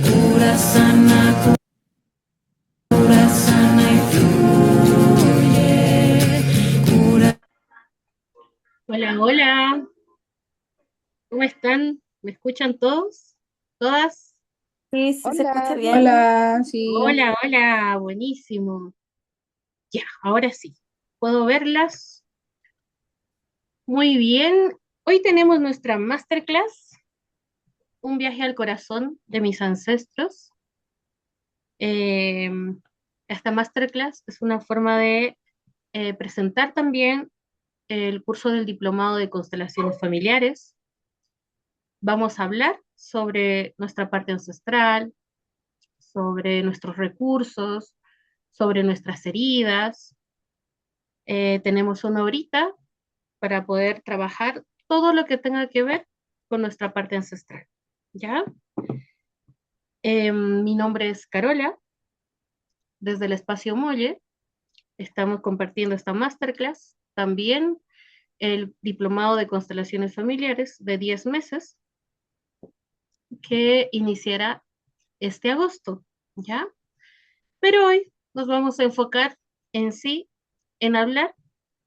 Cura sana, cura sana y fluye. Cura. Hola, hola, ¿cómo están? ¿Me escuchan todos? ¿Todas? Sí, sí, se escucha Hola, bien. hola, sí. Hola, hola, buenísimo. Ya, ahora sí, puedo verlas muy bien. Hoy tenemos nuestra masterclass, un viaje al corazón de mis ancestros. Eh, Esta masterclass es una forma de presentar también el curso del diplomado de constelaciones familiares. Vamos a hablar sobre nuestra parte ancestral, sobre nuestros recursos, sobre nuestras heridas. Tenemos una horita para poder trabajar todo lo que tenga que ver con nuestra parte ancestral. ¿Ya? Mi nombre es Carola, desde el Espacio Molle. Estamos compartiendo esta masterclass. También el diplomado de constelaciones familiares de 10 meses que iniciará este agosto. ¿Ya? Pero hoy nos vamos a enfocar en sí, en hablar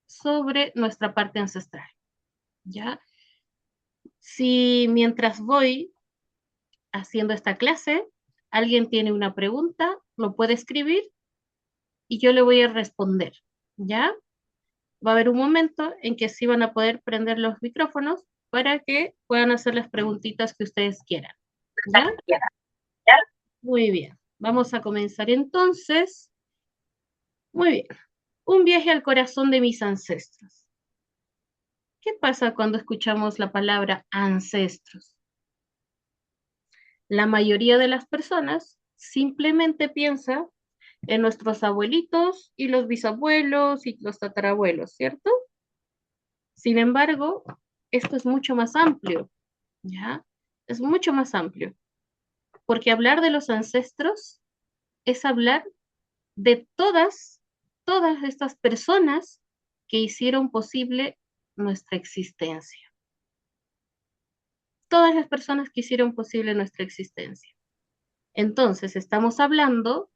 sobre nuestra parte ancestral, ¿ya? Si mientras voy haciendo esta clase, alguien tiene una pregunta, lo puede escribir y yo le voy a responder, ¿ya? Va a haber un momento en que sí van a poder prender los micrófonos para que puedan hacer las preguntitas que ustedes quieran, ¿ya? Muy bien. Vamos a comenzar entonces. Muy bien. Un viaje al corazón de mis ancestros. ¿Qué pasa cuando escuchamos la palabra ancestros? La mayoría de las personas simplemente piensa en nuestros abuelitos y los bisabuelos y los tatarabuelos, ¿cierto? Sin embargo, esto es mucho más amplio, ¿ya? Es mucho más amplio, porque hablar de los ancestros es hablar de todas estas personas que hicieron posible nuestra existencia. Todas las personas que hicieron posible nuestra existencia. Entonces, estamos hablando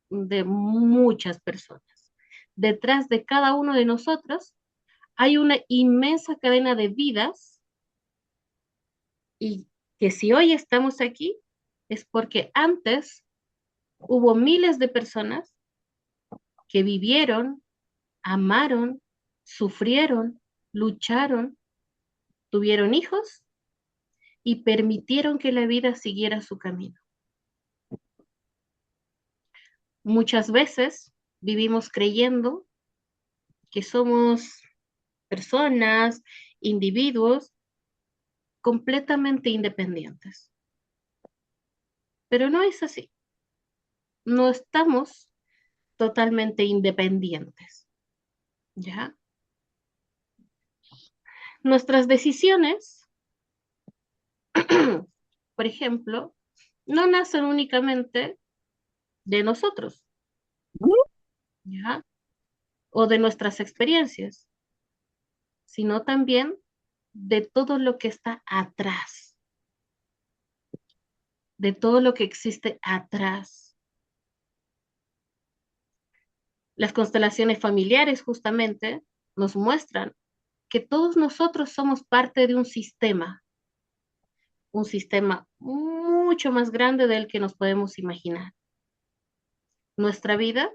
de muchas personas. Detrás de cada uno de nosotros hay una inmensa cadena de vidas y que si hoy estamos aquí es porque antes hubo miles de personas que vivieron, amaron, sufrieron, lucharon, tuvieron hijos y permitieron que la vida siguiera su camino. Muchas veces vivimos creyendo que somos personas, individuos completamente independientes. Pero no es así. No estamos totalmente independientes, ¿ya? Nuestras decisiones, por ejemplo, no nacen únicamente de nosotros, ¿ya? O de nuestras experiencias, sino también de todo lo que está atrás, de todo lo que existe atrás. Las constelaciones familiares justamente nos muestran que todos nosotros somos parte de un sistema mucho más grande del que nos podemos imaginar. Nuestra vida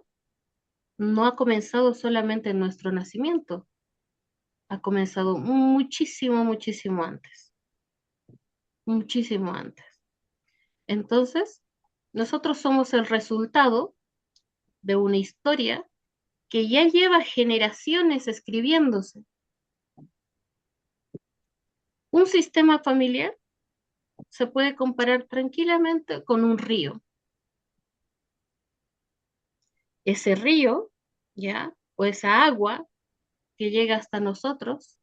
no ha comenzado solamente en nuestro nacimiento, ha comenzado muchísimo, muchísimo antes, muchísimo antes. Entonces, nosotros somos el resultado de una historia que ya lleva generaciones escribiéndose. Un sistema familiar se puede comparar tranquilamente con un río. Ese río, ¿ya? O esa agua que llega hasta nosotros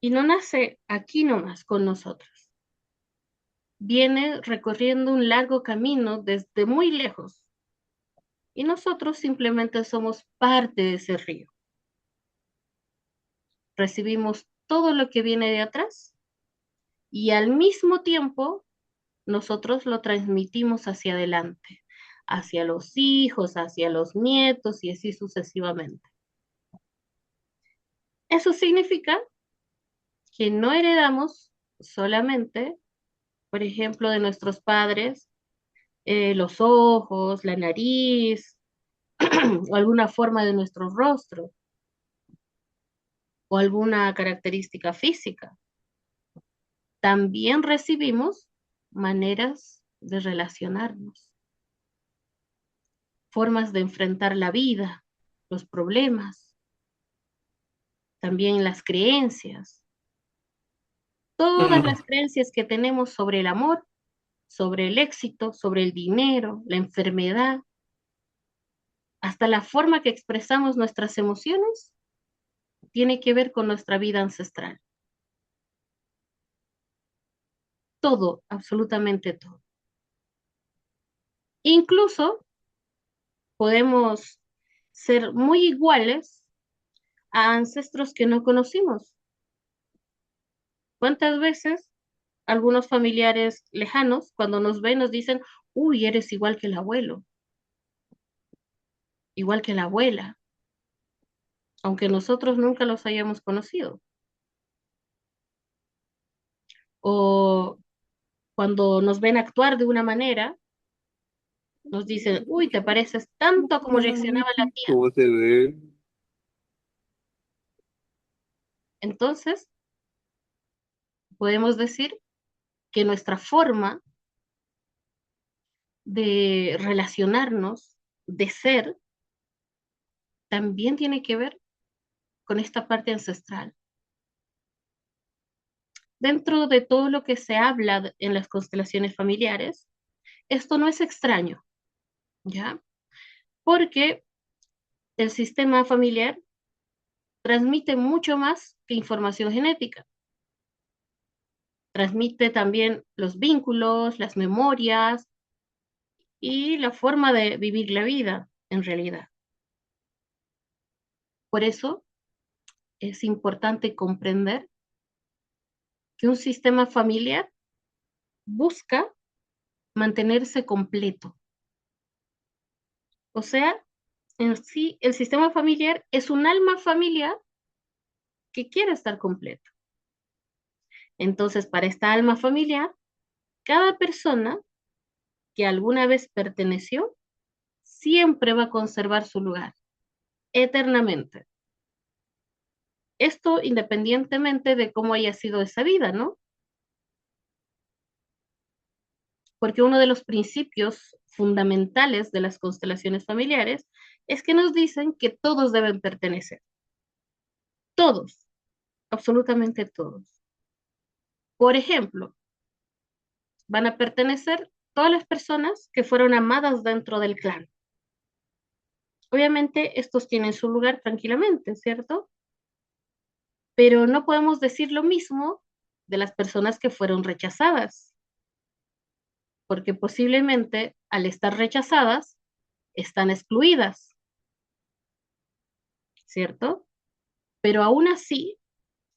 y no nace aquí nomás con nosotros. Viene recorriendo un largo camino desde muy lejos y nosotros simplemente somos parte de ese río. Recibimos todo lo que viene de atrás y al mismo tiempo nosotros lo transmitimos hacia adelante, hacia los hijos, hacia los nietos y así sucesivamente. Eso significa que no heredamos solamente, por ejemplo, de nuestros padres, los ojos, la nariz o alguna forma de nuestro rostro o alguna característica física. También recibimos maneras de relacionarnos, formas de enfrentar la vida, los problemas, también las creencias, todas las Mm. creencias que tenemos sobre el amor, sobre el éxito, sobre el dinero, la enfermedad, hasta la forma que expresamos nuestras emociones, tiene que ver con nuestra vida ancestral. Todo, absolutamente todo. Incluso podemos ser muy iguales a ancestros que no conocimos. ¿Cuántas veces algunos familiares lejanos, cuando nos ven, nos dicen, uy, eres igual que el abuelo, igual que la abuela, aunque nosotros nunca los hayamos conocido? O cuando nos ven actuar de una manera, nos dicen, uy, te pareces tanto a como reaccionaba la tía. ¿Cómo se ve? Entonces, podemos decir que nuestra forma de relacionarnos, de ser, también tiene que ver con esta parte ancestral. Dentro de todo lo que se habla en las constelaciones familiares, esto no es extraño, ¿ya? Porque el sistema familiar transmite mucho más que información genética. Transmite también los vínculos, las memorias y la forma de vivir la vida, en realidad. Por eso es importante comprender que un sistema familiar busca mantenerse completo. O sea, en sí, el sistema familiar es un alma familiar que quiere estar completo. Entonces, para esta alma familiar, cada persona que alguna vez perteneció siempre va a conservar su lugar, eternamente. Esto independientemente de cómo haya sido esa vida, ¿no? Porque uno de los principios fundamentales de las constelaciones familiares es que nos dicen que todos deben pertenecer. Todos, absolutamente todos. Por ejemplo, van a pertenecer todas las personas que fueron amadas dentro del clan. Obviamente, estos tienen su lugar tranquilamente, ¿cierto? Pero no podemos decir lo mismo de las personas que fueron rechazadas, porque posiblemente al estar rechazadas, están excluidas, ¿cierto? Pero aún así,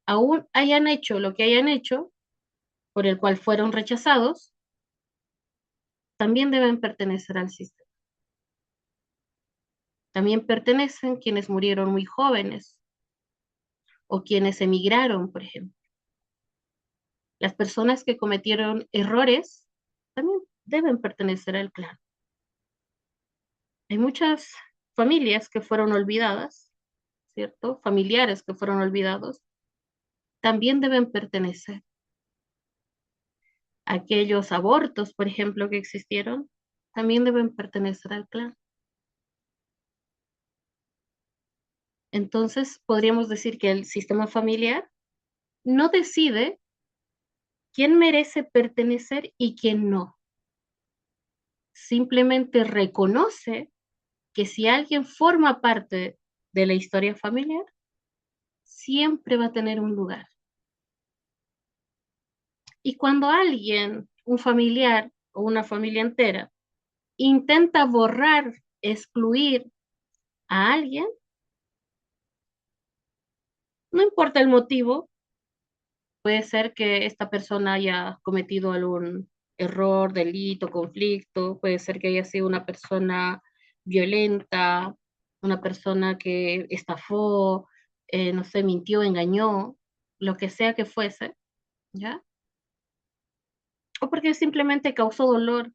aún hayan hecho lo que hayan hecho, por el cual fueron rechazados, también deben pertenecer al sistema. También pertenecen quienes murieron muy jóvenes o quienes emigraron, por ejemplo. Las personas que cometieron errores también deben pertenecer al clan. Hay muchas familias que fueron olvidadas, ¿cierto? Familiares que fueron olvidados, también deben pertenecer. Aquellos abortos, por ejemplo, que existieron, también deben pertenecer al clan. Entonces, podríamos decir que el sistema familiar no decide quién merece pertenecer y quién no. Simplemente reconoce que si alguien forma parte de la historia familiar, siempre va a tener un lugar. Y cuando alguien, un familiar o una familia entera, intenta borrar, excluir a alguien, no importa el motivo, Puede ser que esta persona haya cometido algún error, delito, conflicto, puede ser que haya sido una persona violenta, una persona que estafó, no sé, mintió, engañó, lo que sea que fuese, ¿ya? O porque simplemente causó dolor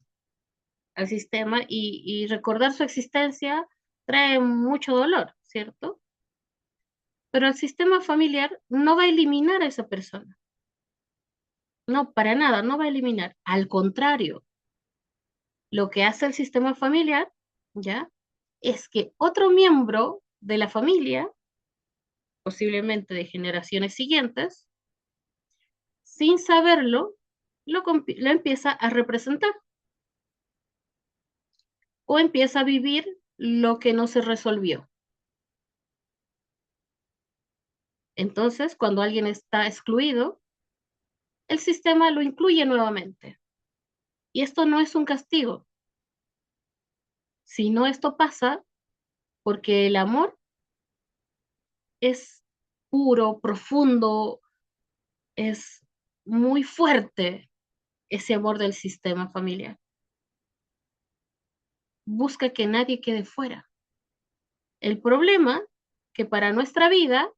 al sistema y recordar su existencia trae mucho dolor, ¿cierto? Pero el sistema familiar no va a eliminar a esa persona, no, para nada, no va a eliminar. Al contrario, lo que hace el sistema familiar, ¿ya? Es que otro miembro de la familia, posiblemente de generaciones siguientes, sin saberlo, lo empieza a representar o empieza a vivir lo que no se resolvió. Entonces, cuando alguien está excluido, el sistema lo incluye nuevamente. Y esto no es un castigo, sino esto pasa porque el amor es puro, profundo, es muy fuerte ese amor del sistema familiar. Busca que nadie quede fuera. El problema que para nuestra vida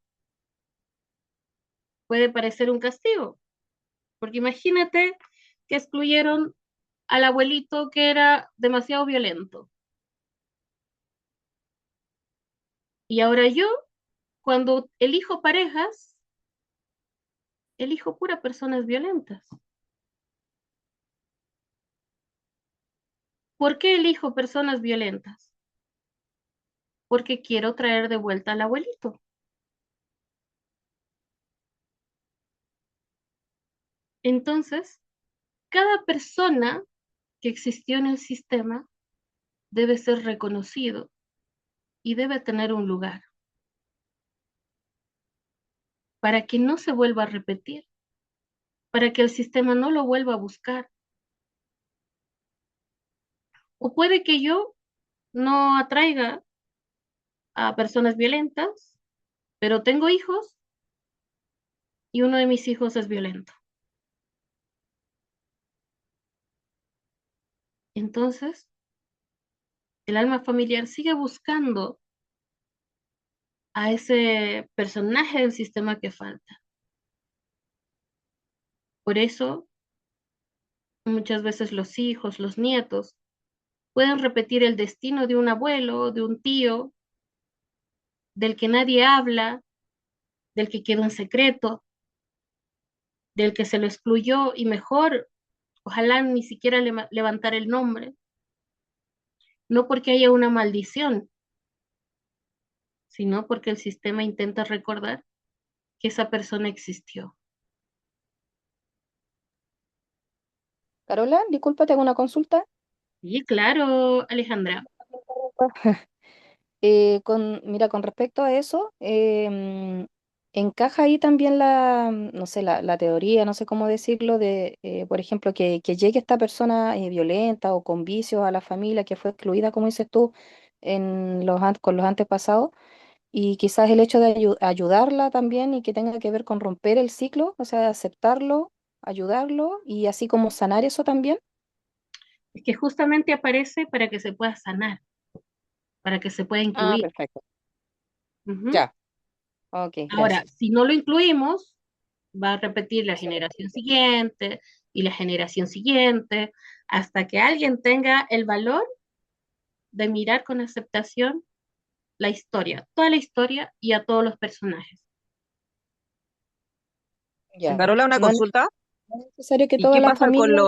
puede parecer un castigo, porque imagínate que excluyeron al abuelito que era demasiado violento. Y ahora yo, cuando elijo parejas, elijo pura personas violentas. ¿Por qué elijo personas violentas? Porque quiero traer de vuelta al abuelito. Entonces, cada persona que existió en el sistema debe ser reconocido y debe tener un lugar para que no se vuelva a repetir, para que el sistema no lo vuelva a buscar. O puede que yo no atraiga a personas violentas, pero tengo hijos y uno de mis hijos es violento. Entonces, el alma familiar sigue buscando a ese personaje del sistema que falta. Por eso, muchas veces los hijos, los nietos, pueden repetir el destino de un abuelo, de un tío, del que nadie habla, del que quedó en secreto, del que se lo excluyó y mejor, ojalá ni siquiera levantar el nombre, no porque haya una maldición, sino porque el sistema intenta recordar que esa persona existió. Carola, disculpa, te hago una consulta. Y claro, Alejandra, Mira, con respecto a eso, encaja ahí también no sé, la teoría, no sé cómo decirlo, por ejemplo, que llegue esta persona violenta o con vicios a la familia que fue excluida, como dices tú, con los antepasados, y quizás el hecho de ayudarla también y que tenga que ver con romper el ciclo, o sea, aceptarlo, ayudarlo y así como sanar eso también. es que justamente aparece para que se pueda sanar, para que se pueda Ah, incluir. perfecto. Ujú. Ya, ok, Ahora, gracias. si no lo incluimos, va a repetir la generación siguiente y la generación siguiente, hasta que alguien tenga el valor de mirar con aceptación la historia, toda la historia y a todos los personajes. Ya. ¿Ya? Carola, una No consulta. no es necesario que ¿Y toda qué la pasa con familia.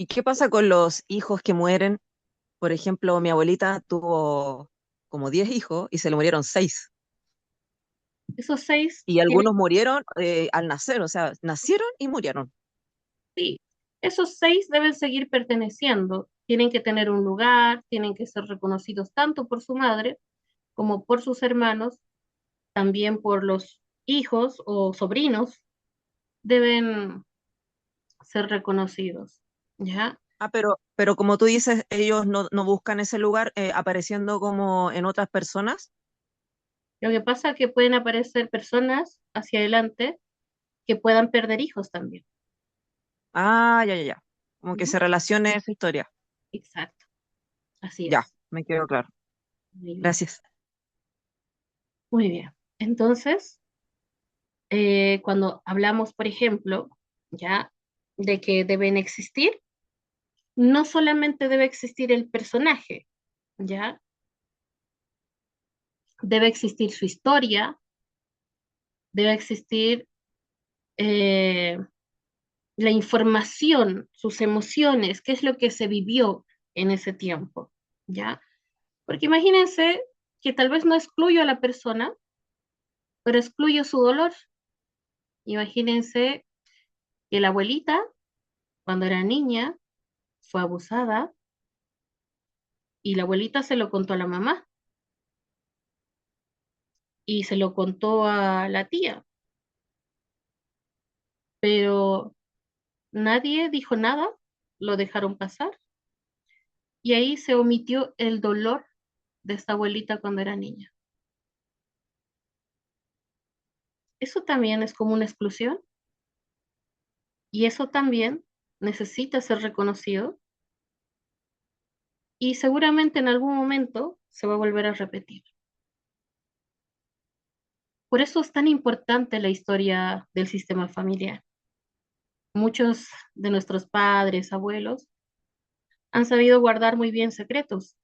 ¿y qué pasa con los hijos que mueren? Por ejemplo, mi abuelita tuvo como 10 hijos y se le murieron 6. Esos seis Y tienen, algunos murieron al nacer, o sea, nacieron y murieron. sí, esos seis deben seguir perteneciendo, tienen que tener un lugar, tienen que ser reconocidos tanto por su madre como por sus hermanos, también por los hijos o sobrinos, deben ser reconocidos, ¿ya? Pero como tú dices, ellos no buscan ese lugar apareciendo como en otras personas. Lo que pasa es que pueden aparecer personas hacia adelante que puedan perder hijos también. Ah, ya, ya, ya. Como que Ujú. se relacione esa historia. Exacto, así Ya, es. me quedó claro. Muy bien, Gracias. muy bien. Entonces, cuando hablamos, por ejemplo, ya de que deben existir, no solamente debe existir el personaje, ya debe existir su historia, debe existir eh, la información, sus emociones, qué es lo que se vivió en ese tiempo, ¿ya? Porque imagínense que tal vez no excluyo a la persona, pero excluyo su dolor. Imagínense que la abuelita, cuando era niña, fue abusada y la abuelita se lo contó a la mamá y se lo contó a la tía, pero nadie dijo nada, lo dejaron pasar y ahí se omitió el dolor de esta abuelita cuando era niña. Eso también es como una exclusión y eso también necesita ser reconocido y seguramente en algún momento se va a volver a repetir. Por eso es tan importante la historia del sistema familiar. Muchos de nuestros padres, abuelos, han sabido guardar muy bien secretos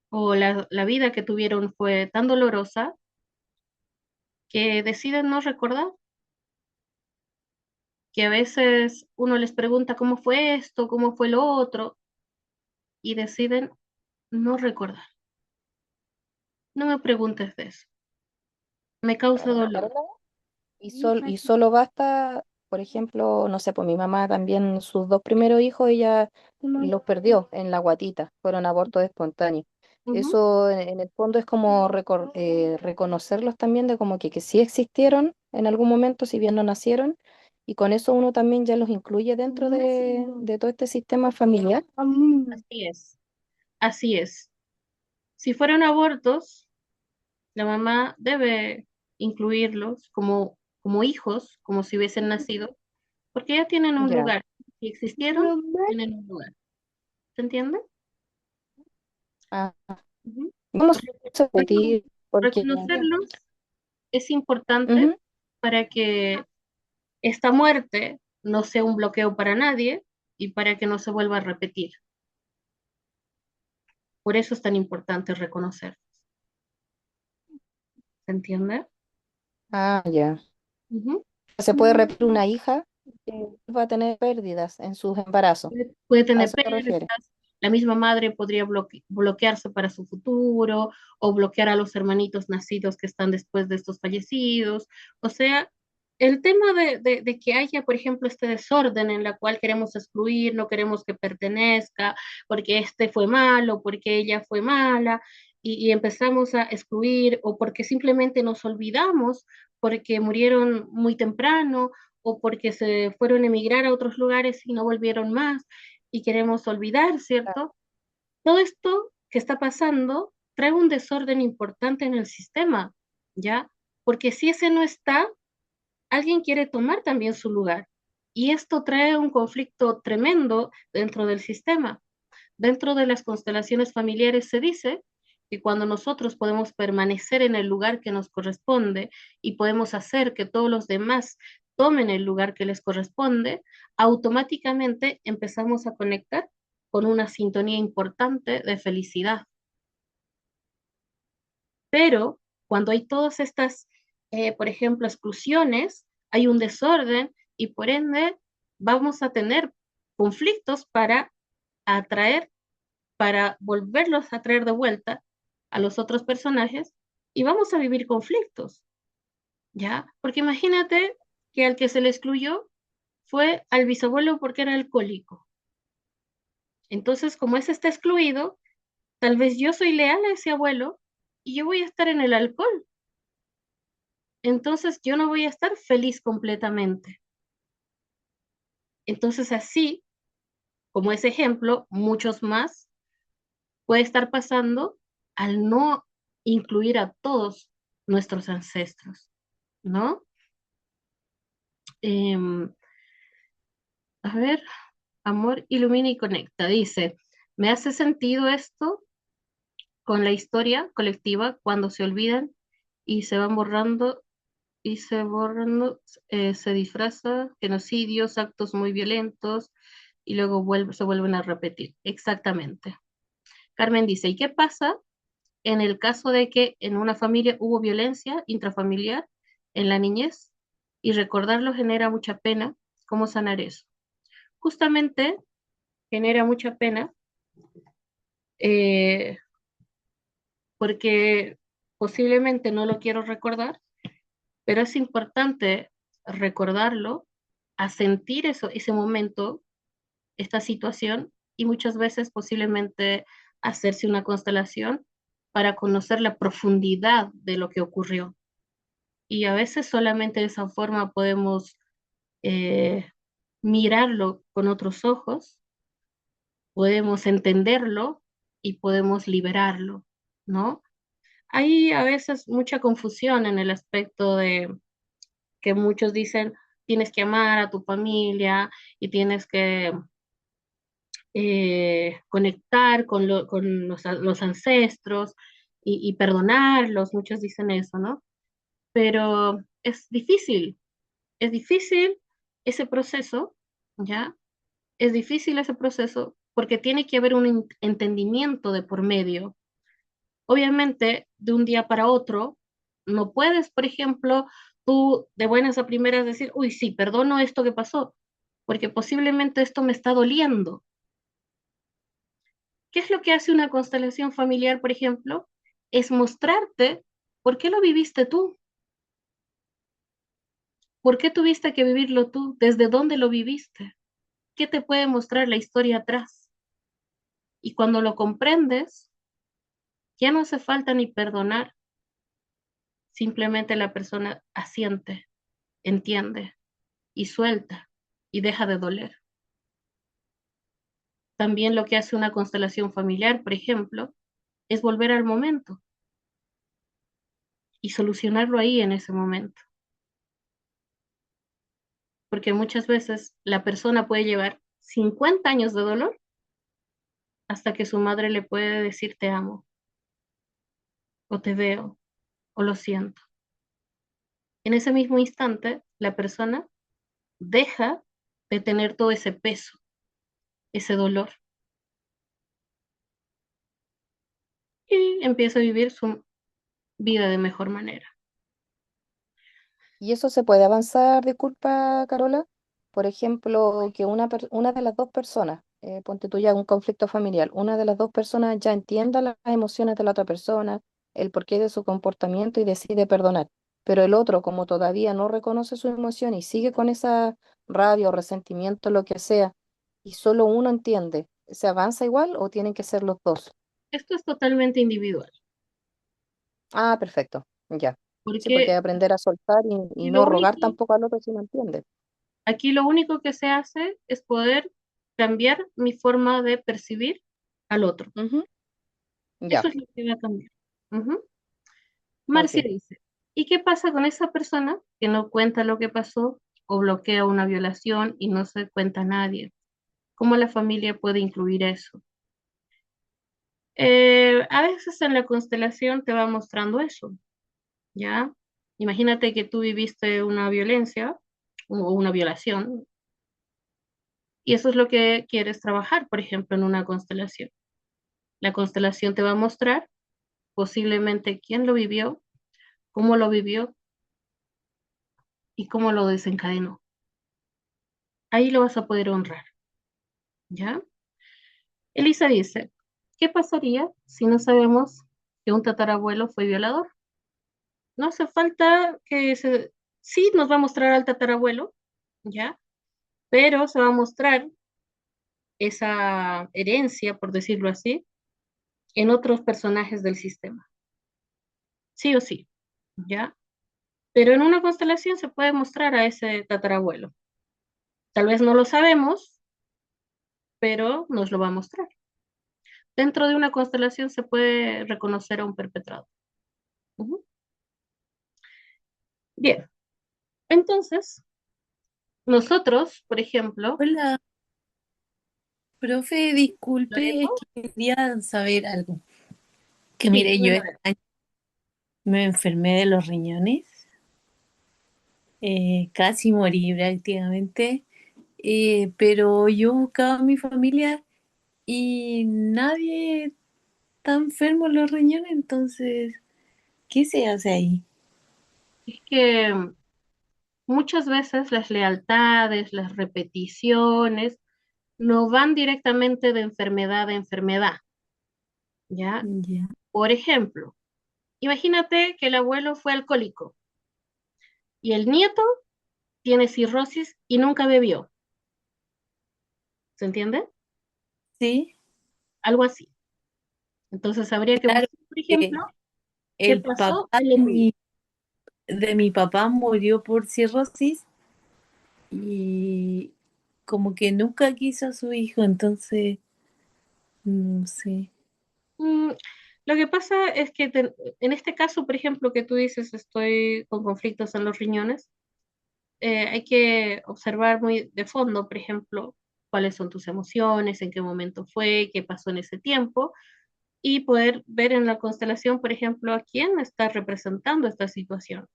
o la vida que tuvieron fue tan dolorosa que deciden no recordar, que a veces uno les pregunta cómo fue esto, cómo fue lo otro, y deciden no recordar. No me preguntes de eso, me causa dolor. Carla, y solo basta, por ejemplo, no sé, pues mi mamá también, sus dos primeros hijos, ella los perdió en la guatita, fueron abortos espontáneos. Ujú. Eso en el fondo es como reconocerlos también de como que sí existieron en algún momento, si bien no nacieron, y con eso uno también ya los incluye dentro de todo este sistema familiar. Así es, así es. Si fueron abortos, la mamá debe incluirlos como hijos, como si hubiesen nacido, porque ya tienen un Ya. lugar. Si existieron, tienen un lugar. ¿Se entiende? Ah, Ujú. vamos Porque a repetir, porque reconocerlos es importante ujú, para que esta muerte no sea un bloqueo para nadie y para que no se vuelva a repetir. Por eso es tan importante reconocerlos. ¿Se entiende? ya. Ujú. Se puede repetir una hija que va a tener pérdidas en sus embarazos. Puede ¿A tener eso te pérdidas, refieres? la misma madre podría bloquearse para su futuro o bloquear a los hermanitos nacidos que están después de estos fallecidos. O sea, el tema de que haya, por ejemplo, este desorden en la cual queremos excluir, no queremos que pertenezca, porque este fue malo, porque ella fue mala, y empezamos a excluir, o porque simplemente nos olvidamos, porque murieron muy temprano, o porque se fueron a emigrar a otros lugares y no volvieron más y queremos olvidar, ¿cierto? Todo esto que está pasando trae un desorden importante en el sistema, ¿ya? Porque si ese no está, alguien quiere tomar también su lugar. Y esto trae un conflicto tremendo dentro del sistema. Dentro de las constelaciones familiares se dice que cuando nosotros podemos permanecer en el lugar que nos corresponde y podemos hacer que todos los demás tomen el lugar que les corresponde, automáticamente empezamos a conectar con una sintonía importante de felicidad. Pero cuando hay todas estas, por ejemplo, exclusiones, hay un desorden y por ende vamos a tener conflictos para atraer, para volverlos a traer de vuelta a los otros personajes y vamos a vivir conflictos, ¿ya? Porque imagínate que al que se le excluyó fue al bisabuelo porque era alcohólico. Entonces, como ese está excluido, tal vez yo soy leal a ese abuelo y yo voy a estar en el alcohol. Entonces, yo no voy a estar feliz completamente. Entonces, así como ese ejemplo, muchos más puede estar pasando al no incluir a todos nuestros ancestros, ¿no? Em, a ver, amor ilumina y conecta. Dice, ¿me hace sentido esto con la historia colectiva cuando se olvidan y se van borrando y se borrando, se disfraza genocidios, actos muy violentos y luego se vuelven a repetir? Exactamente. Carmen dice, ¿y qué pasa en el caso de que en una familia hubo violencia intrafamiliar en la niñez y recordarlo genera mucha pena? ¿Cómo sanar eso? Justamente genera mucha pena eh, porque posiblemente no lo quiero recordar, pero es importante recordarlo, a sentir eso, ese momento, esta situación, y muchas veces posiblemente hacerse una constelación para conocer la profundidad de lo que ocurrió. Y a veces solamente de esa forma podemos eh, mirarlo con otros ojos, podemos entenderlo y podemos liberarlo, ¿no? Hay a veces mucha confusión en el aspecto de que muchos dicen tienes que amar a tu familia y tienes que conectar con los ancestros y perdonarlos, muchos dicen eso, ¿no? Pero es difícil ese proceso, ¿ya? Es difícil ese proceso porque tiene que haber un entendimiento de por medio. Obviamente, de un día para otro, no puedes, por ejemplo, tú de buenas a primeras decir, uy, sí, perdono esto que pasó, porque posiblemente esto me está doliendo. ¿Qué es lo que hace una constelación familiar, por ejemplo? Es mostrarte por qué lo viviste tú, por qué tuviste que vivirlo tú, desde dónde lo viviste, qué te puede mostrar la historia atrás. Y cuando lo comprendes, ya no hace falta ni perdonar, simplemente la persona asiente, entiende y suelta y deja de doler. También lo que hace una constelación familiar, por ejemplo, es volver al momento y solucionarlo ahí en ese momento. Porque muchas veces la persona puede llevar 50 años de dolor hasta que su madre le puede decir te amo, o te veo, o lo siento. En ese mismo instante, la persona deja de tener todo ese peso, ese dolor, y empieza a vivir su vida de mejor manera. ¿Y eso se puede avanzar, disculpa, Carola? Por ejemplo, que una de las dos personas, ponte tú ya un conflicto familiar, una de las dos personas ya entienda las emociones de la otra persona, el porqué de su comportamiento y decide perdonar. Pero el otro, como todavía no reconoce su emoción y sigue con esa rabia o resentimiento, lo que sea, y solo uno entiende, ¿se avanza igual o tienen que ser los dos? Esto es totalmente individual, Ah, perfecto, ya. Sí, porque hay que porque aprender a soltar y aquí lo no rogar único, tampoco al otro si no entiende. aquí lo único que se hace es poder cambiar mi forma de percibir al otro. Ujú. Eso Ya, es lo que va a cambiar. Ujú. Marcia ok. dice, ¿y qué pasa con esa persona que no cuenta lo que pasó o bloquea una violación y no se cuenta a nadie? ¿Cómo la familia puede incluir eso? A veces en la constelación te va mostrando eso, ¿ya? Imagínate que tú viviste una violencia o una violación y eso es lo que quieres trabajar, por ejemplo, en una constelación. La constelación te va a mostrar posiblemente quién lo vivió, cómo lo vivió y cómo lo desencadenó. Ahí lo vas a poder honrar, ¿ya? Elisa dice, ¿qué pasaría si no sabemos que un tatarabuelo fue violador? No hace falta que se... Sí, nos va a mostrar al tatarabuelo, ¿ya? Pero se va a mostrar esa herencia, por decirlo así, en otros personajes del sistema. Sí o sí, ¿ya? Pero en una constelación se puede mostrar a ese tatarabuelo. Tal vez no lo sabemos, pero nos lo va a mostrar. Dentro de una constelación se puede reconocer a un perpetrador. Ujú. Bien, entonces Nosotros, por ejemplo, Hola, profe, Lorena, disculpe, es que quería saber algo. Que sí, mire, yo dímelo a este ver. año me enfermé de los riñones, casi morí prácticamente, pero yo buscaba a mi familia y nadie está enfermo en los riñones, entonces, ¿qué se hace ahí? Es que muchas veces las lealtades, las repeticiones, no van directamente de enfermedad a enfermedad, ¿ya? Ya. Por ejemplo, imagínate que el abuelo fue alcohólico y el nieto tiene cirrosis y nunca bebió, ¿se entiende? Sí, Algo así. Entonces habría que claro buscar, por que ejemplo, qué el pasó papá en lo tuyo. de mi papá murió por cirrosis y como que nunca quiso a su hijo, entonces, no sé. Mm, lo que pasa es que en este caso, por ejemplo, que tú dices estoy con conflictos en los riñones, hay que observar muy de fondo, por ejemplo, cuáles son tus emociones, en qué momento fue, qué pasó en ese tiempo, y poder ver en la constelación, por ejemplo, a quién está representando esta situación.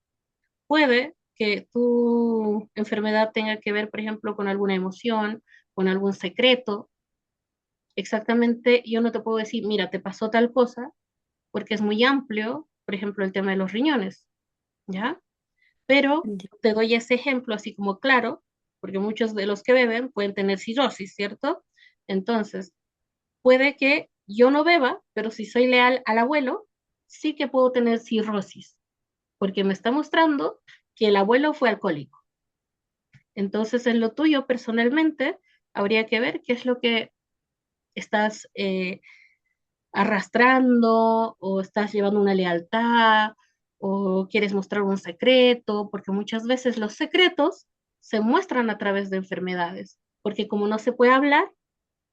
Puede que tu enfermedad tenga que ver, por ejemplo, con alguna emoción, con algún secreto. Exactamente, yo no te puedo decir, mira, te pasó tal cosa, porque es muy amplio, por ejemplo, el tema de los riñones, ¿ya? Pero Ya. te doy ese ejemplo así como claro, porque muchos de los que beben pueden tener cirrosis, ¿cierto? Entonces, puede que yo no beba, pero si soy leal al abuelo, sí que puedo tener cirrosis, porque me está mostrando que el abuelo fue alcohólico. Entonces, en lo tuyo personalmente, habría que ver qué es lo que estás arrastrando o estás llevando una lealtad o quieres mostrar un secreto, porque muchas veces los secretos se muestran a través de enfermedades, porque como no se puede hablar,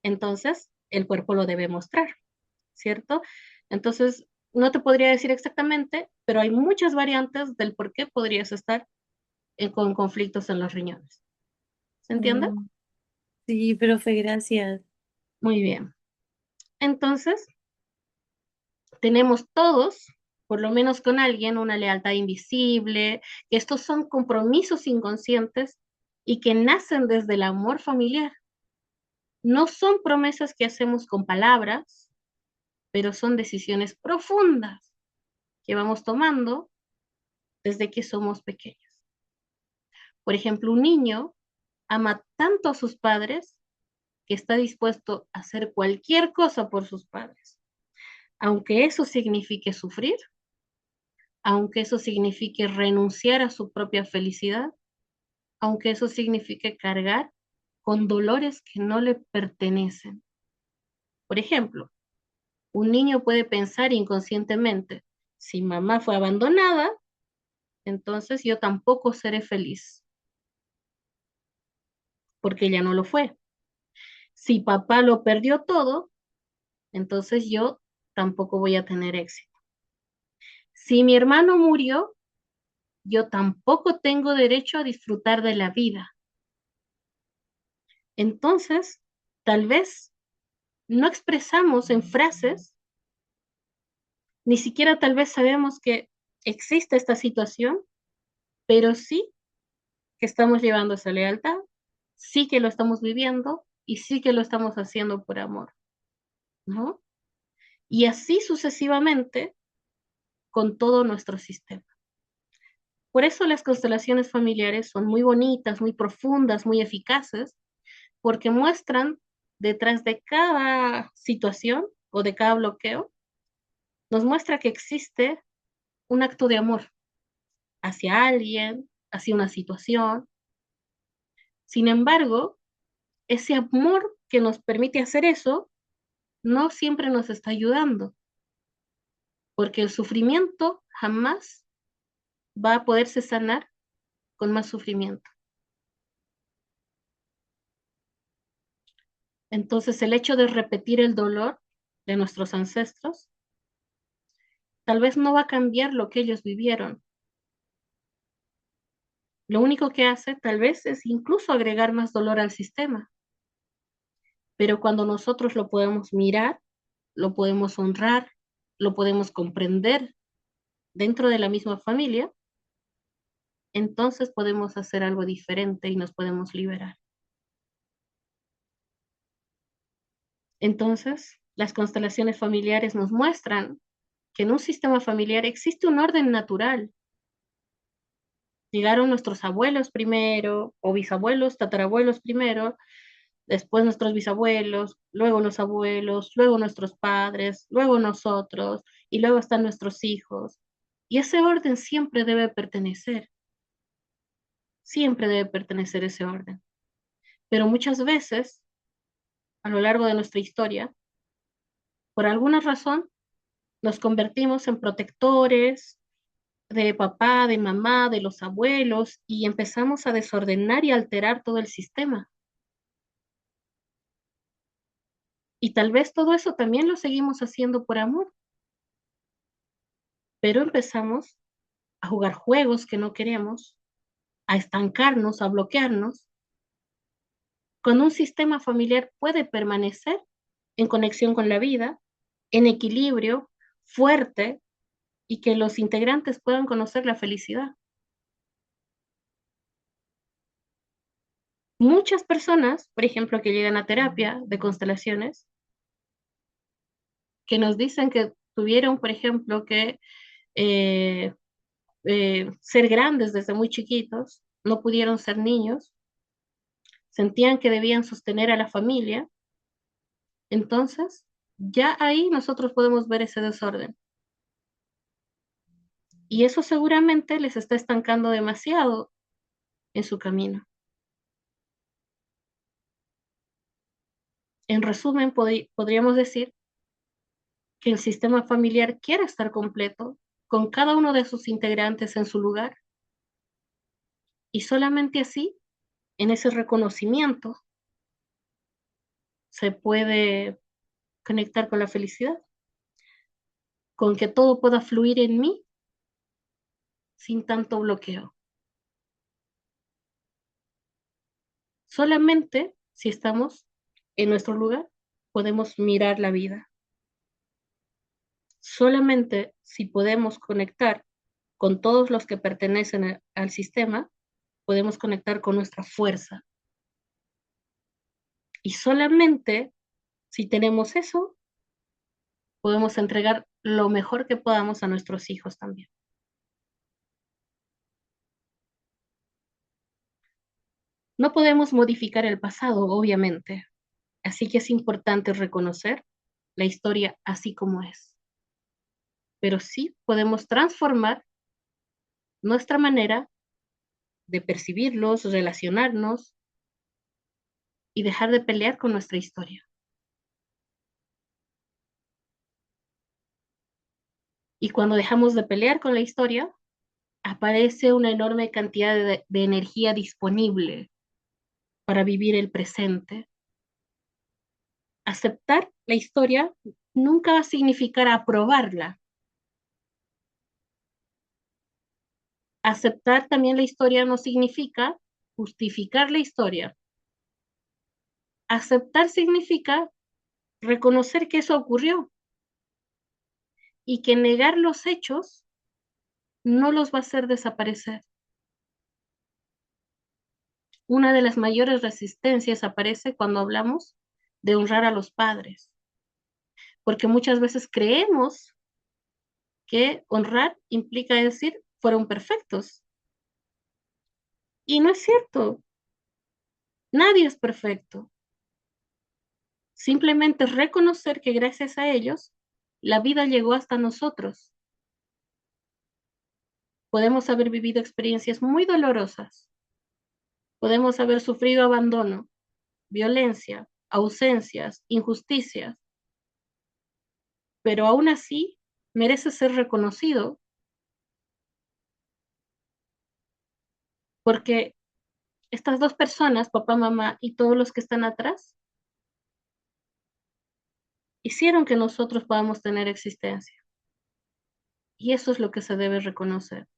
entonces el cuerpo lo debe mostrar, ¿cierto? Entonces, no te podría decir exactamente, pero hay muchas variantes del por qué podrías estar con conflictos en los riñones. ¿Se entiende? Mm, sí, profe, gracias. Muy bien. Entonces, tenemos todos, por lo menos con alguien, una lealtad invisible, que estos son compromisos inconscientes y que nacen desde el amor familiar. No son promesas que hacemos con palabras, pero son decisiones profundas que vamos tomando desde que somos pequeños. Por ejemplo, un niño ama tanto a sus padres que está dispuesto a hacer cualquier cosa por sus padres, aunque eso signifique sufrir, aunque eso signifique renunciar a su propia felicidad, aunque eso signifique cargar con dolores que no le pertenecen. Por ejemplo, un niño puede pensar inconscientemente, si mamá fue abandonada, entonces yo tampoco seré feliz, porque ella no lo fue. Si papá lo perdió todo, entonces yo tampoco voy a tener éxito. Si mi hermano murió, yo tampoco tengo derecho a disfrutar de la vida. Entonces, tal vez no expresamos en frases, ni siquiera tal vez sabemos que existe esta situación, pero sí que estamos llevando esa lealtad, sí que lo estamos viviendo y sí que lo estamos haciendo por amor, ¿no? Y así sucesivamente con todo nuestro sistema. Por eso las constelaciones familiares son muy bonitas, muy profundas, muy eficaces, porque muestran detrás de cada situación o de cada bloqueo, nos muestra que existe un acto de amor hacia alguien, hacia una situación. Sin embargo, ese amor que nos permite hacer eso no siempre nos está ayudando, porque el sufrimiento jamás va a poderse sanar con más sufrimiento. Entonces, el hecho de repetir el dolor de nuestros ancestros tal vez no va a cambiar lo que ellos vivieron, lo único que hace tal vez es incluso agregar más dolor al sistema. Pero cuando nosotros lo podemos mirar, lo podemos honrar, lo podemos comprender dentro de la misma familia, entonces podemos hacer algo diferente y nos podemos liberar. Entonces, las constelaciones familiares nos muestran que en un sistema familiar existe un orden natural. Llegaron nuestros abuelos primero, o bisabuelos, tatarabuelos primero, después nuestros bisabuelos, luego los abuelos, luego nuestros padres, luego nosotros, y luego están nuestros hijos. Y ese orden siempre debe pertenecer ese orden. Pero muchas veces, a lo largo de nuestra historia, por alguna razón, nos convertimos en protectores de papá, de mamá, de los abuelos, y empezamos a desordenar y alterar todo el sistema. Y tal vez todo eso también lo seguimos haciendo por amor, pero empezamos a jugar juegos que no queremos, a estancarnos, a bloquearnos, cuando un sistema familiar puede permanecer en conexión con la vida, en equilibrio, fuerte, y que los integrantes puedan conocer la felicidad. Muchas personas, por ejemplo, que llegan a terapia de constelaciones, que nos dicen que tuvieron, por ejemplo, que eh, ser grandes desde muy chiquitos, no pudieron ser niños, sentían que debían sostener a la familia, entonces ya ahí nosotros podemos ver ese desorden. Y eso seguramente les está estancando demasiado en su camino. En resumen, podríamos decir que el sistema familiar quiere estar completo, con cada uno de sus integrantes en su lugar, y solamente así, en ese reconocimiento, se puede conectar con la felicidad, con que todo pueda fluir en mí sin tanto bloqueo. Solamente si estamos en nuestro lugar, podemos mirar la vida. Solamente si podemos conectar con todos los que pertenecen al sistema, podemos conectar con nuestra fuerza. Y solamente si tenemos eso, podemos entregar lo mejor que podamos a nuestros hijos también. No podemos modificar el pasado, obviamente, así que es importante reconocer la historia así como es. Pero sí podemos transformar nuestra manera de percibirlos, relacionarnos y dejar de pelear con nuestra historia. Y cuando dejamos de pelear con la historia, aparece una enorme cantidad de energía disponible para vivir el presente. Aceptar la historia nunca va a significar aprobarla. Aceptar también la historia no significa justificar la historia. Aceptar significa reconocer que eso ocurrió y que negar los hechos no los va a hacer desaparecer. Una de las mayores resistencias aparece cuando hablamos de honrar a los padres, porque muchas veces creemos que honrar implica decir fueron perfectos. Y no es cierto, nadie es perfecto. Simplemente reconocer que gracias a ellos la vida llegó hasta nosotros. Podemos haber vivido experiencias muy dolorosas, podemos haber sufrido abandono, violencia, ausencias, injusticias, pero aún así merece ser reconocido porque estas dos personas, papá, mamá y todos los que están atrás, hicieron que nosotros podamos tener existencia. Y eso es lo que se debe reconocer.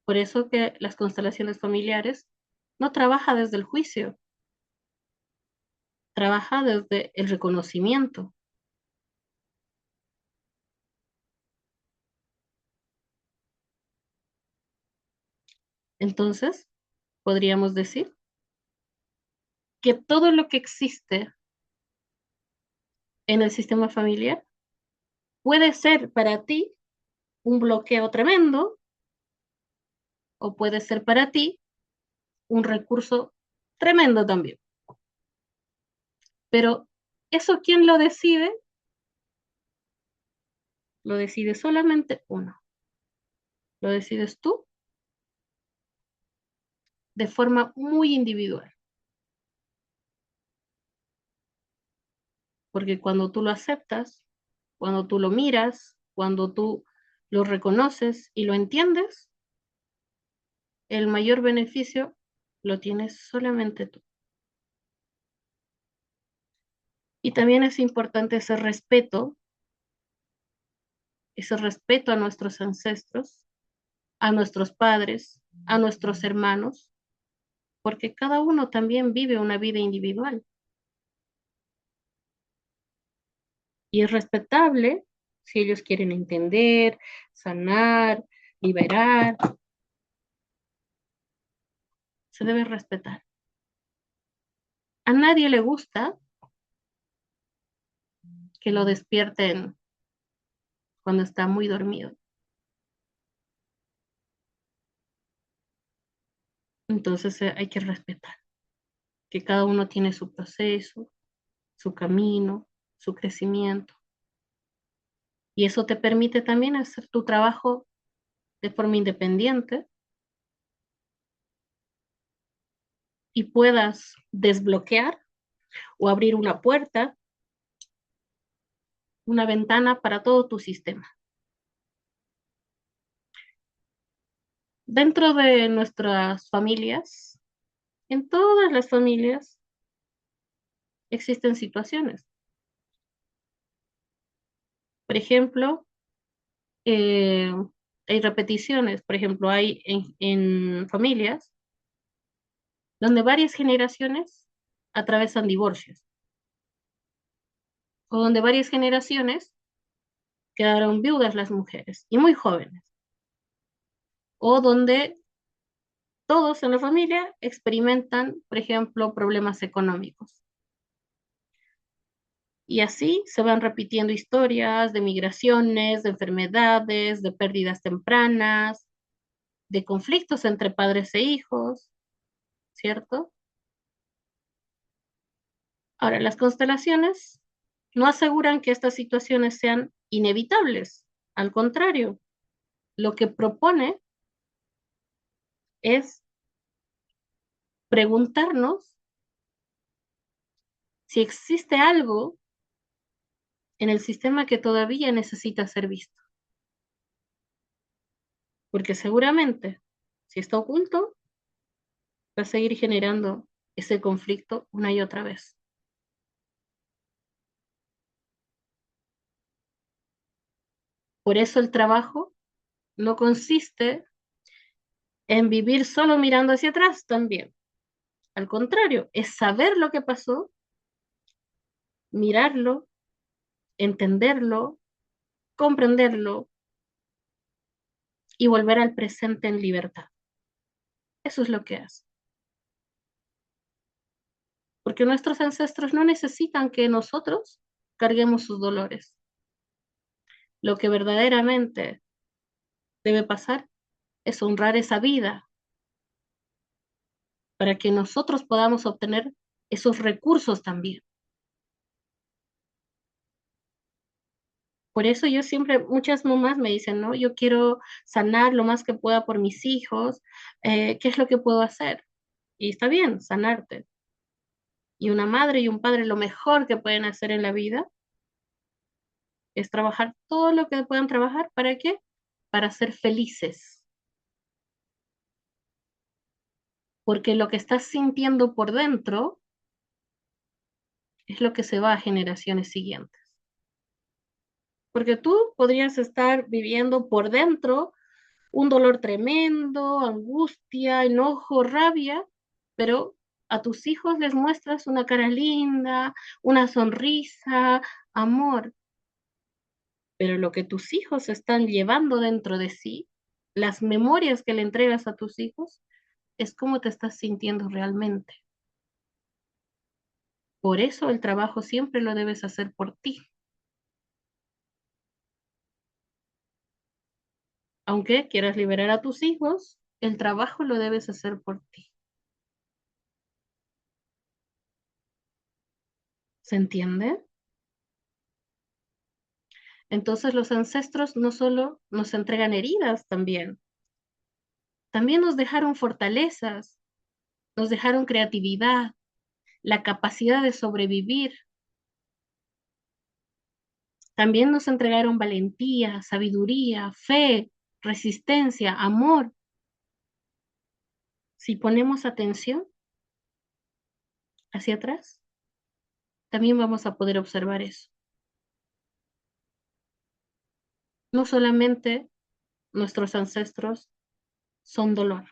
Por eso que las constelaciones familiares no trabaja desde el juicio, trabaja desde el reconocimiento. Entonces, podríamos decir que todo lo que existe en el sistema familiar puede ser para ti un bloqueo tremendo o puede ser para ti un recurso tremendo también. Pero eso, ¿quién lo decide? Lo decide solamente uno. Lo decides tú de forma muy individual. Porque cuando tú lo aceptas, cuando tú lo miras, cuando tú lo reconoces y lo entiendes, el mayor beneficio lo tienes solamente tú. Y también es importante ese respeto a nuestros ancestros, a nuestros padres, a nuestros hermanos, porque cada uno también vive una vida individual. Y es respetable si ellos quieren entender, sanar, liberar, se debe respetar. A nadie le gusta que lo despierten cuando está muy dormido. Entonces hay que respetar que cada uno tiene su proceso, su camino, su crecimiento. Y eso te permite también hacer tu trabajo de forma independiente y puedas desbloquear o abrir una puerta, una ventana para todo tu sistema. Dentro de nuestras familias, en todas las familias, existen situaciones. Por ejemplo, eh, hay repeticiones. Por ejemplo, hay en familias donde varias generaciones atravesan divorcios, o donde varias generaciones quedaron viudas las mujeres y muy jóvenes, o donde todos en la familia experimentan, por ejemplo, problemas económicos. Y así se van repitiendo historias de migraciones, de enfermedades, de pérdidas tempranas, de conflictos entre padres e hijos, ¿cierto? Ahora, las constelaciones no aseguran que estas situaciones sean inevitables. Al contrario, lo que propone es preguntarnos si existe algo en el sistema que todavía necesita ser visto. Porque seguramente, si está oculto, va a seguir generando ese conflicto una y otra vez. Por eso el trabajo no consiste en vivir solo mirando hacia atrás también. Al contrario, es saber lo que pasó, mirarlo, entenderlo, comprenderlo y volver al presente en libertad. Eso es lo que hace. Porque nuestros ancestros no necesitan que nosotros carguemos sus dolores. Lo que verdaderamente debe pasar es honrar esa vida para que nosotros podamos obtener esos recursos también. Por eso yo siempre, muchas mamás me dicen, ¿no? Yo quiero sanar lo más que pueda por mis hijos. ¿Qué es lo que puedo hacer? Y está bien, sanarte. Y una madre y un padre lo mejor que pueden hacer en la vida es trabajar todo lo que puedan trabajar. ¿Para qué? Para ser felices. Porque lo que estás sintiendo por dentro es lo que se va a generaciones siguientes. Porque tú podrías estar viviendo por dentro un dolor tremendo, angustia, enojo, rabia, pero a tus hijos les muestras una cara linda, una sonrisa, amor, pero lo que tus hijos están llevando dentro de sí, las memorias que le entregas a tus hijos, es cómo te estás sintiendo realmente. Por eso el trabajo siempre lo debes hacer por ti. Aunque quieras liberar a tus hijos, el trabajo lo debes hacer por ti. ¿Se entiende? Entonces los ancestros no solo nos entregan heridas también nos dejaron fortalezas, nos dejaron creatividad, la capacidad de sobrevivir. También nos entregaron valentía, sabiduría, fe, resistencia, amor. Si ponemos atención hacia atrás, también vamos a poder observar eso. No solamente nuestros ancestros son dolor,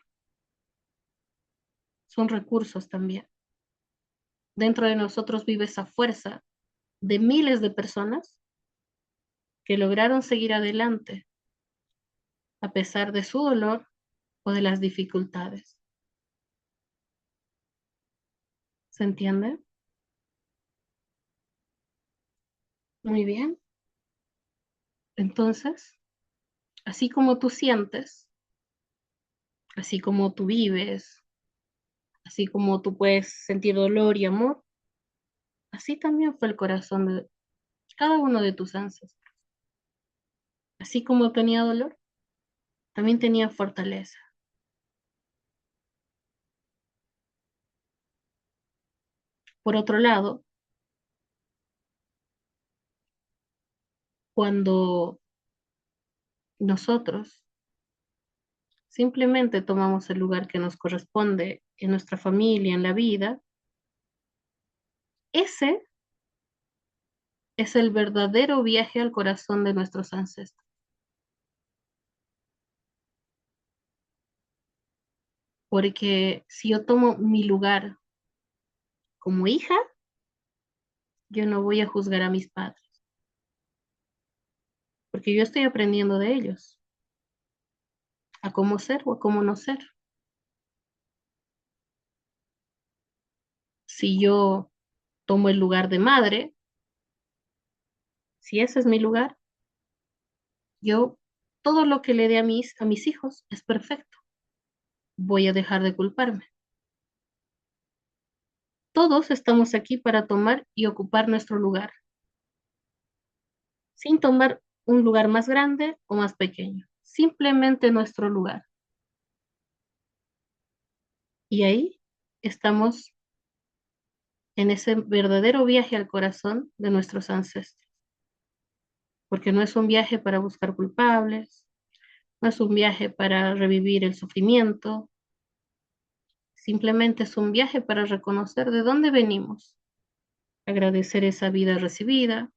son recursos también. Dentro de nosotros vive esa fuerza de miles de personas que lograron seguir adelante a pesar de su dolor o de las dificultades. ¿Se entiende? Muy bien. Entonces, así como tú sientes, así como tú vives, así como tú puedes sentir dolor y amor, así también fue el corazón de cada uno de tus ancestros. Así como tenía dolor, también tenía fortaleza. Por otro lado, cuando nosotros simplemente tomamos el lugar que nos corresponde en nuestra familia, en la vida, ese es el verdadero viaje al corazón de nuestros ancestros. Porque si yo tomo mi lugar como hija, yo no voy a juzgar a mis padres, porque yo estoy aprendiendo de ellos, a cómo ser o a cómo no ser. Si yo tomo el lugar de madre, si ese es mi lugar, yo todo lo que le dé a mis hijos es perfecto. Voy a dejar de culparme. Todos estamos aquí para tomar y ocupar nuestro lugar, sin tomar un lugar más grande o más pequeño, simplemente nuestro lugar. Y ahí estamos en ese verdadero viaje al corazón de nuestros ancestros, porque no es un viaje para buscar culpables, no es un viaje para revivir el sufrimiento, simplemente es un viaje para reconocer de dónde venimos, agradecer esa vida recibida,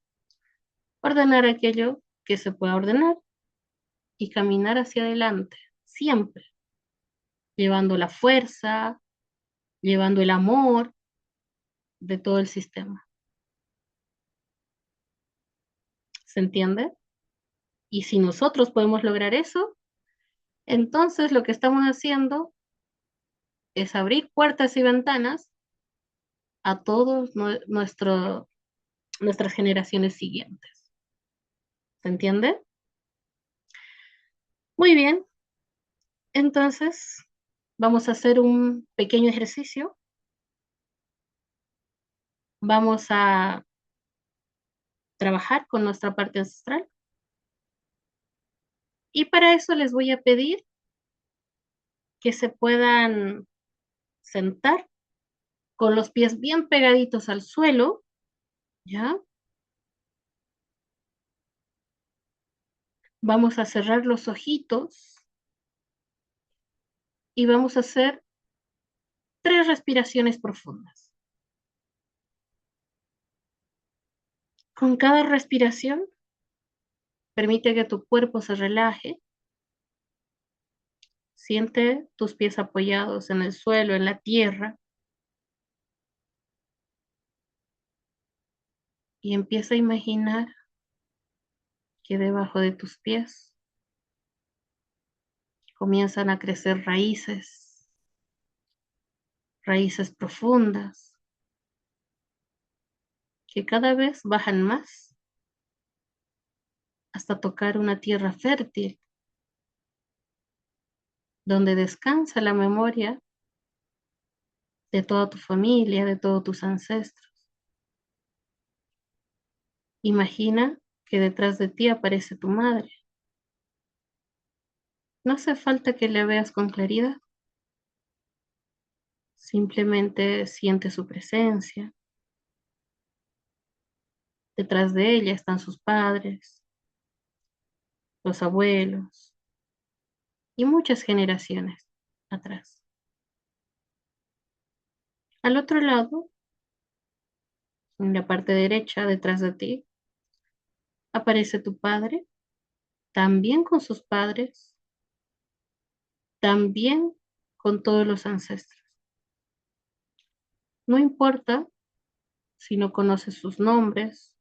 ordenar aquello que se pueda ordenar y caminar hacia adelante, siempre, llevando la fuerza, llevando el amor de todo el sistema. ¿Se entiende? Y si nosotros podemos lograr eso, entonces lo que estamos haciendo es abrir puertas y ventanas a todos nuestras generaciones siguientes. ¿Se entiende? Muy bien, entonces vamos a hacer un pequeño ejercicio. Vamos a trabajar con nuestra parte ancestral y para eso les voy a pedir que se puedan sentar con los pies bien pegaditos al suelo, ¿ya? Vamos a cerrar los ojitos y vamos a hacer 3 respiraciones profundas. Con cada respiración, permite que tu cuerpo se relaje Siente tus pies apoyados en el suelo, en la tierra, y empieza a imaginar que debajo de tus pies comienzan a crecer raíces, raíces profundas, que cada vez bajan más hasta tocar una tierra fértil, donde descansa la memoria de toda tu familia, de todos tus ancestros. Imagina que detrás de ti aparece tu madre. No hace falta que la veas con claridad, simplemente siente su presencia. Detrás de ella están sus padres, los abuelos y muchas generaciones atrás. Al otro lado, en la parte derecha, detrás de ti, aparece tu padre, también con sus padres, también con todos los ancestros. No importa si no conoces sus nombres,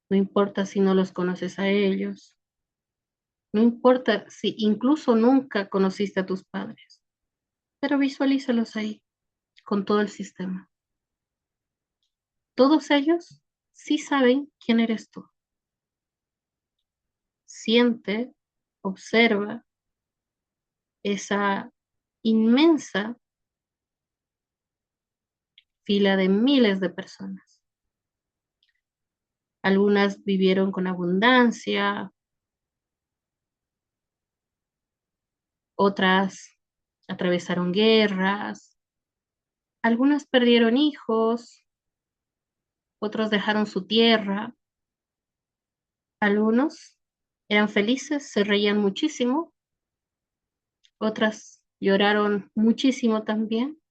no importa si no los conoces a ellos, no importa si incluso nunca conociste a tus padres, pero visualízalos ahí, con todo el sistema. Todos ellos sí saben quién eres tú. Siente, observa esa inmensa fila de miles de personas. Algunas vivieron con abundancia, otras atravesaron guerras, algunas perdieron hijos, otros dejaron su tierra, algunos eran felices, se reían muchísimo, otras lloraron muchísimo también.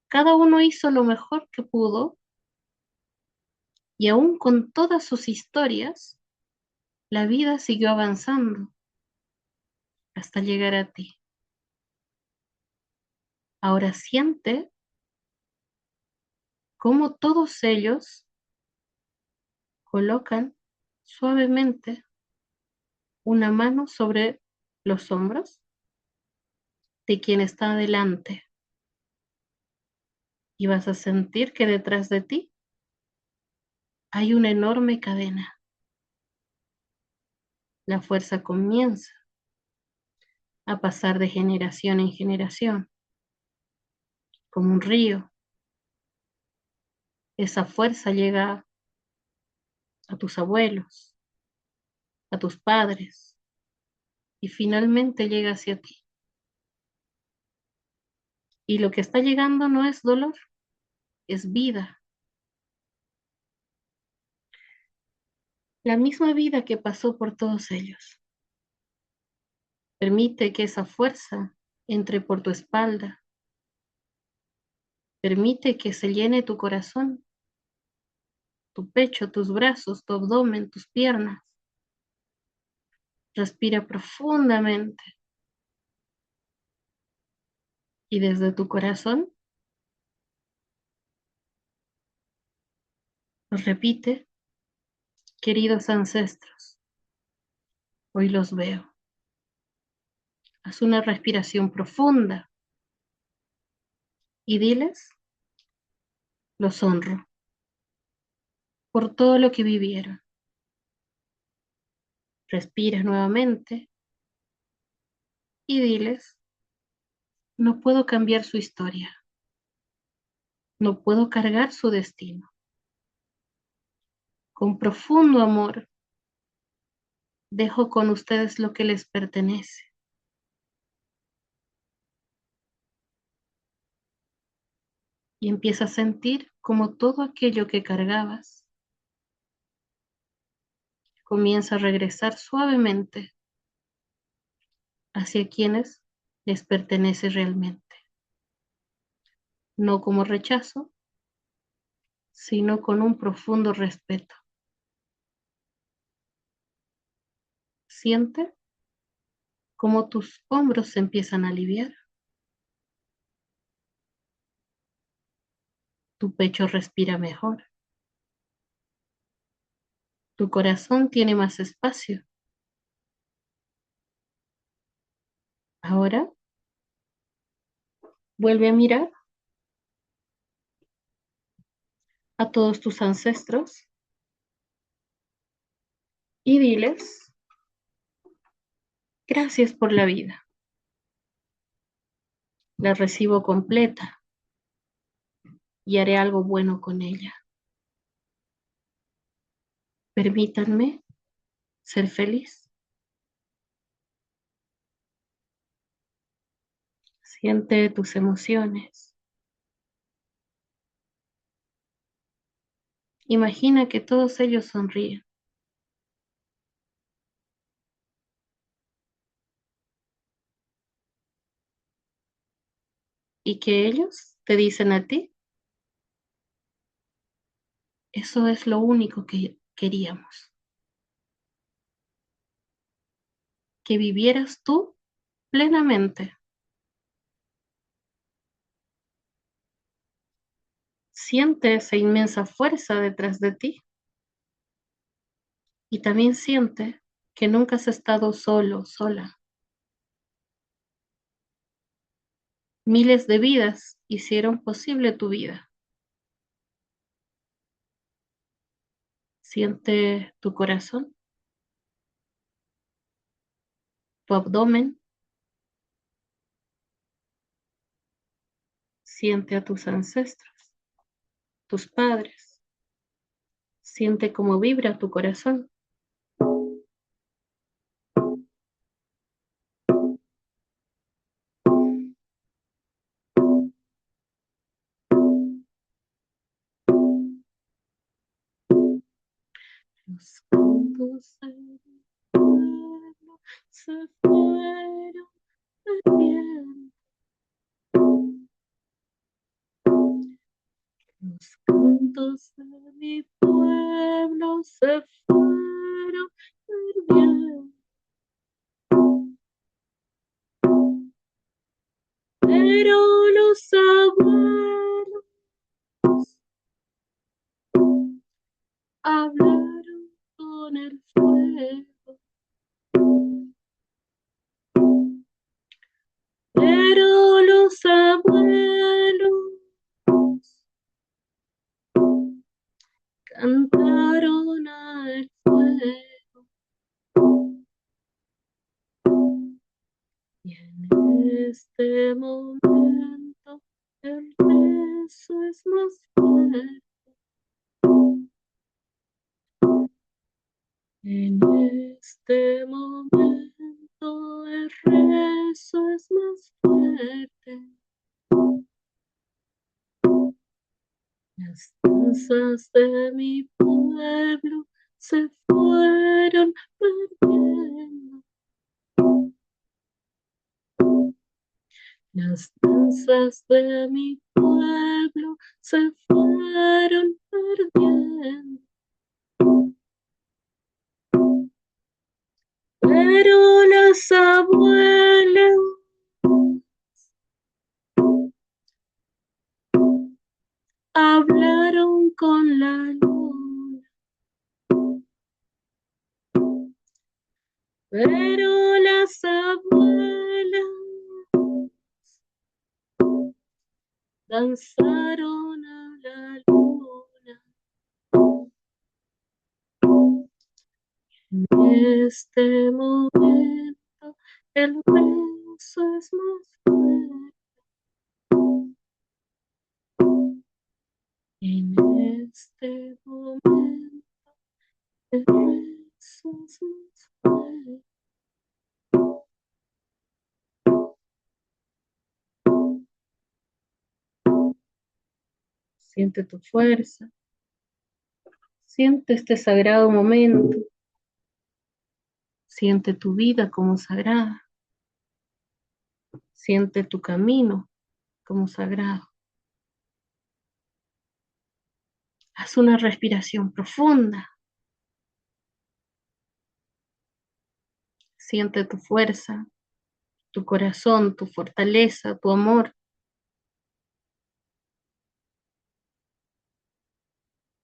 Cada uno hizo lo mejor que pudo y aún con todas sus historias, la vida siguió avanzando hasta llegar a ti. Ahora siente cómo todos ellos colocan suavemente una mano sobre los hombros de quien está adelante y vas a sentir que detrás de ti hay una enorme cadena. La fuerza comienza a pasar de generación en generación, como un río. Esa fuerza llega a tus abuelos, a tus padres y finalmente llega hacia ti. Y lo que está llegando no es dolor, es vida. La misma vida que pasó por todos ellos. Permite que esa fuerza entre por tu espalda. Permite que se llene tu corazón, tu pecho, tus brazos, tu abdomen, tus piernas. Respira profundamente y desde tu corazón repite, queridos ancestros, hoy los veo. Haz una respiración profunda y diles, los honro por todo lo que vivieron. Respiras nuevamente y diles, no puedo cambiar su historia, no puedo cargar su destino. Con profundo amor, dejo con ustedes lo que les pertenece. Y empieza a sentir como todo aquello que cargabas comienza a regresar suavemente hacia quienes les pertenece realmente. No como rechazo, sino con un profundo respeto. cómo tus hombros se empiezan a aliviar. Tu pecho respira mejor. Tu corazón tiene más espacio. Ahora vuelve a mirar a todos tus ancestros y diles, gracias por la vida. La recibo completa y haré algo bueno con ella. Permítanme ser feliz. Siente tus emociones. Imagina que todos ellos sonríen y que ellos te dicen a ti, eso es lo único que queríamos, que vivieras tú plenamente. Siente esa inmensa fuerza detrás de ti y también siente que nunca has estado solo, sola. Miles de vidas hicieron posible tu vida. Siente tu corazón, tu abdomen, siente a tus ancestros, tus padres, siente cómo vibra tu corazón. Los cantos del pueblo se fueron perdiendo. Los cantos de mi pueblo se fueron perdiendo. Pero los abuelos hablaron con el fuego. Pero los abuelos cantaron al fuego. Y en este momento el beso es más fuerte. En este momento el rezo es más fuerte. Las danzas de mi pueblo se fueron perdiendo. Las danzas de mi pueblo se fueron perdiendo. Pero las abuelas hablaron con la luna. Pero las abuelas danzaron a la luna. En este momento el beso es más fuerte. En este momento el beso es más fuerte. Siente tu fuerza. Siente este sagrado momento. Siente tu vida como sagrada. Siente tu camino como sagrado. Haz una respiración profunda. Siente tu fuerza. tu corazón, tu fortaleza, tu amor,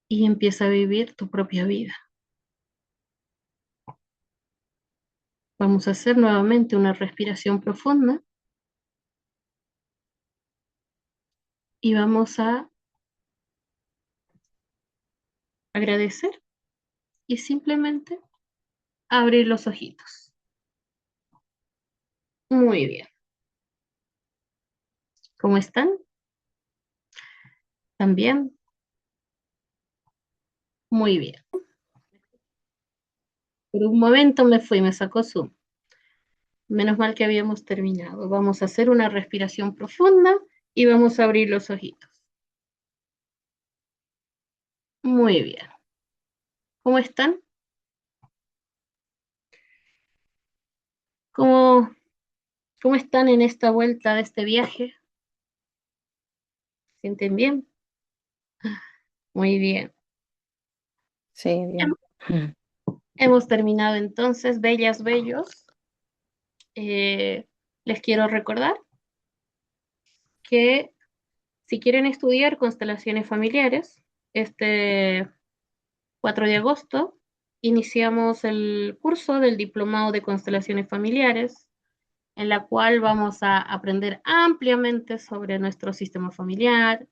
y empieza a vivir tu propia vida. Vamos a hacer nuevamente una respiración profunda y vamos a agradecer y simplemente abrir los ojitos. Muy bien. ¿Cómo están? ¿También? Muy bien. Por un momento me sacó Zoom. Menos mal que habíamos terminado. Vamos a hacer una respiración profunda y vamos a abrir los ojitos. Muy bien. ¿Cómo están? ¿Cómo, cómo están en esta vuelta de este viaje? ¿Sienten bien? Muy bien. Sí, bien. Hemos terminado entonces, bellas, bellos. Les quiero recordar que si quieren estudiar constelaciones familiares, este 4 de agosto iniciamos el curso del Diplomado de Constelaciones Familiares, en la cual vamos a aprender ampliamente sobre nuestro sistema familiar,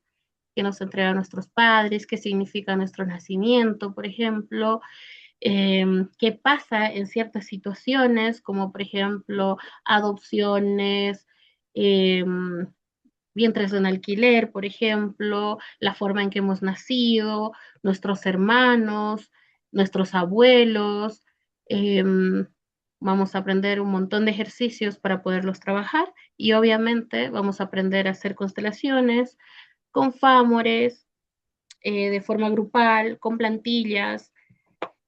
qué nos entregan nuestros padres, qué significa nuestro nacimiento, por ejemplo, qué pasa en ciertas situaciones, como por ejemplo adopciones, eh, vientres en alquiler, por ejemplo, la forma en que hemos nacido, nuestros hermanos, nuestros abuelos. eh, Vamos a aprender un montón de ejercicios para poderlos trabajar y obviamente vamos a aprender a hacer constelaciones con famores, de forma grupal, con plantillas,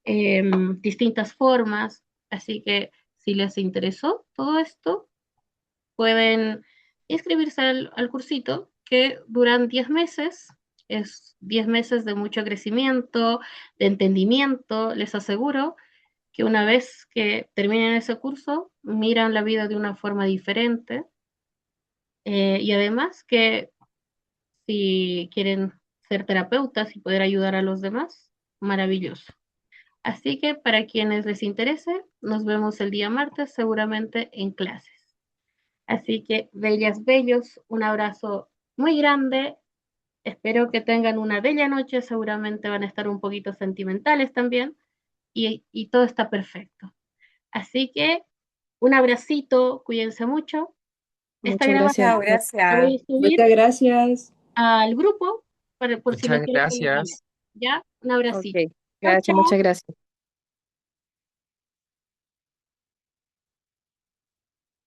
distintas formas. Así que si les interesó todo esto, pueden inscribirse al cursito que duran 10 meses. Es 10 meses de mucho crecimiento, de entendimiento. Les aseguro que una vez que terminen ese curso, miran la vida de una forma diferente. Y además que si quieren ser terapeutas y poder ayudar a los demás, maravilloso. Así que para quienes les interese, nos vemos el día martes seguramente en clases. Así que, bellas, bellos, un abrazo muy grande. Espero que tengan una bella noche. Seguramente van a estar un poquito sentimentales también. Y todo está perfecto. Así que, un abracito, cuídense mucho. Esta Muchas gracias. grabación Chao, la voy gracias. a subir Muchas gracias. al grupo por si lo Muchas quieren volver a ver. gracias. ¿Ya? Un Ok, abracito. Chau, gracias, muchas chau. gracias.